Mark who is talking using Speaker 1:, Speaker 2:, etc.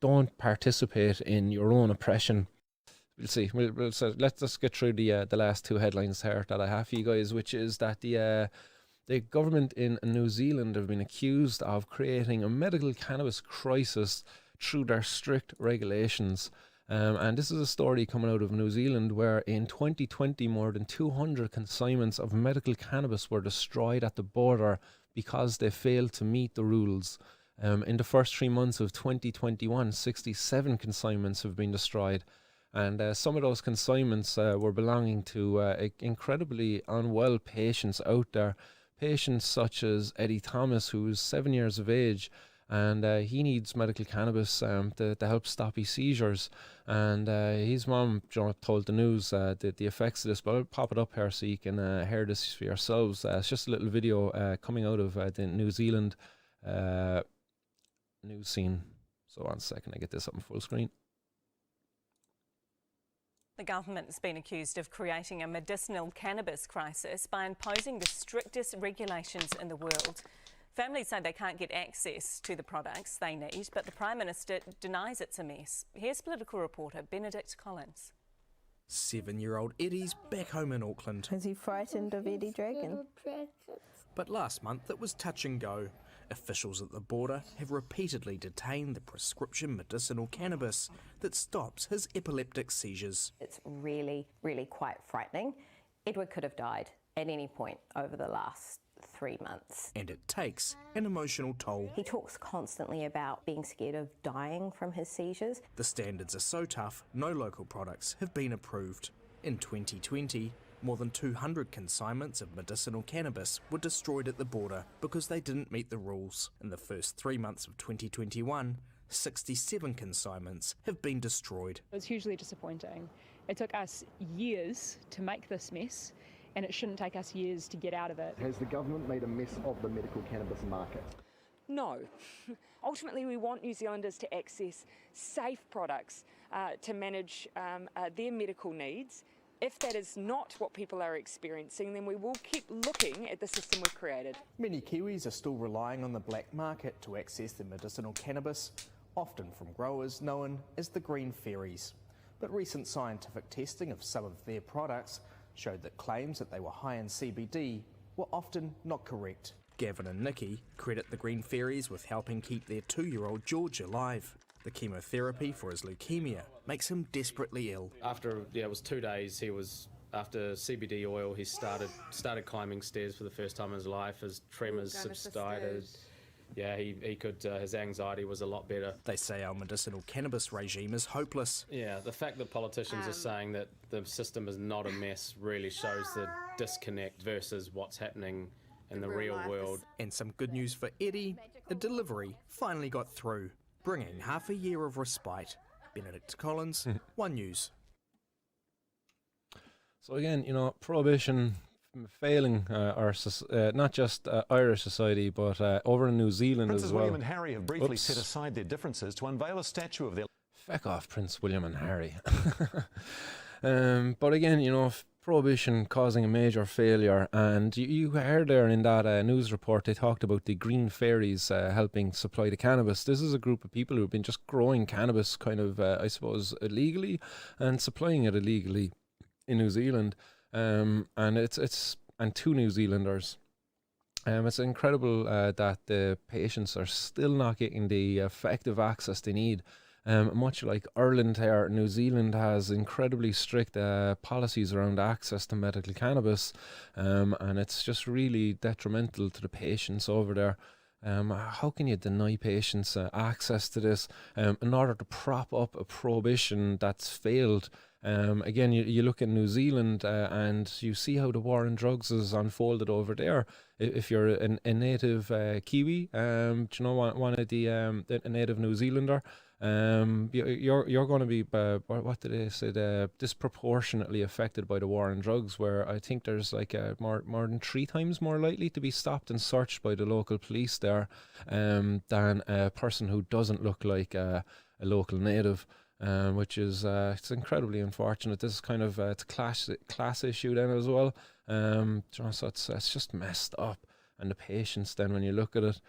Speaker 1: don't participate in your own oppression. We'll see. So let's just get through the last two headlines here that I have for you guys, which is that the government in New Zealand have been accused of creating a medical cannabis crisis through their strict regulations. And this is a story coming out of New Zealand where in 2020 more than 200 consignments of medical cannabis were destroyed at the border because they failed to meet the rules. In the first 3 months of 2021, 67 consignments have been destroyed. And some of those consignments were belonging to incredibly unwell patients out there. Patients such as Eddie Thomas, who's 7 years of age, and he needs medical cannabis to help stop his seizures. And his mum told the news the effects of this, but I'll pop it up here so you can hear this for yourselves. It's just a little video coming out of the New Zealand news scene. So 1 second, I get this up on full screen.
Speaker 2: The government has been accused of creating a medicinal cannabis crisis by imposing the strictest regulations in the world. Families say they can't get access to the products they need, but the Prime Minister denies it's a mess. Here's political reporter Benedict Collins.
Speaker 3: 7-year-old Eddie's back home in Auckland.
Speaker 4: Is he frightened of Eddie Dragon?
Speaker 3: But last month it was touch and go. Officials at the border have repeatedly detained the prescription medicinal cannabis that stops his epileptic seizures.
Speaker 4: It's really, really quite frightening. Edward could have died at any point over the last 3 months.
Speaker 3: And it takes an emotional toll.
Speaker 4: He talks constantly about being scared of dying from his seizures.
Speaker 3: The standards are so tough, no local products have been approved. In 2020, more than 200 consignments of medicinal cannabis were destroyed at the border because they didn't meet the rules. In the first 3 months of 2021, 67 consignments have been destroyed.
Speaker 5: It was hugely disappointing. It took us years to make this mess, and it shouldn't take us years to get out of it.
Speaker 6: Has the government made a mess of the medical cannabis market?
Speaker 7: No. Ultimately, we want New Zealanders to access safe products to manage their medical needs. If that is not what people are experiencing, then we will keep looking at the system we've created.
Speaker 3: Many Kiwis are still relying on the black market to access their medicinal cannabis, often from growers known as the Green Fairies. But recent scientific testing of some of their products showed that claims that they were high in CBD were often not correct. Gavin and Nikki credit the Green Fairies with helping keep their 2-year-old George alive. The chemotherapy for his leukemia makes him desperately ill.
Speaker 8: After it was 2 days, after CBD oil, he started climbing stairs for the first time in his life. His tremors subsided. Yeah, he could. His anxiety was a lot better.
Speaker 3: They say our medicinal cannabis regime is hopeless.
Speaker 8: Yeah, the fact that politicians are saying that the system is not a mess really shows the disconnect versus what's happening in the real world.
Speaker 3: And some good news for Eddie: a delivery finally got through, bringing half a year of respite. Benedict Collins, One News.
Speaker 1: So again, you know, prohibition failing not just Irish society, but over in New Zealand
Speaker 9: Princes
Speaker 1: as well.
Speaker 9: William and Harry have briefly set aside their differences to unveil a statue of their...
Speaker 1: Feck off, Prince William and Harry. But again, you know, prohibition causing a major failure, and you heard there in that news report they talked about the Green Fairies helping supply the cannabis. This is a group of people who have been just growing cannabis kind of, I suppose, illegally and supplying it illegally in New Zealand. And to New Zealanders. It's incredible that the patients are still not getting the effective access they need. Much like Ireland here, New Zealand has incredibly strict policies around access to medical cannabis, and it's just really detrimental to the patients over there. How can you deny patients access to this in order to prop up a prohibition that's failed? Again, you look at New Zealand and you see how the war on drugs is unfolded over there. If you're a native Kiwi, do you know one of a native New Zealander, you're going to be what did they say? Disproportionately affected by the war on drugs. Where I think there's like more than 3 times more likely to be stopped and searched by the local police there than a person who doesn't look like a local native. Which is it's incredibly unfortunate. This is kind of it's a class issue then as well. So it's just messed up, and the patients then when you look at it.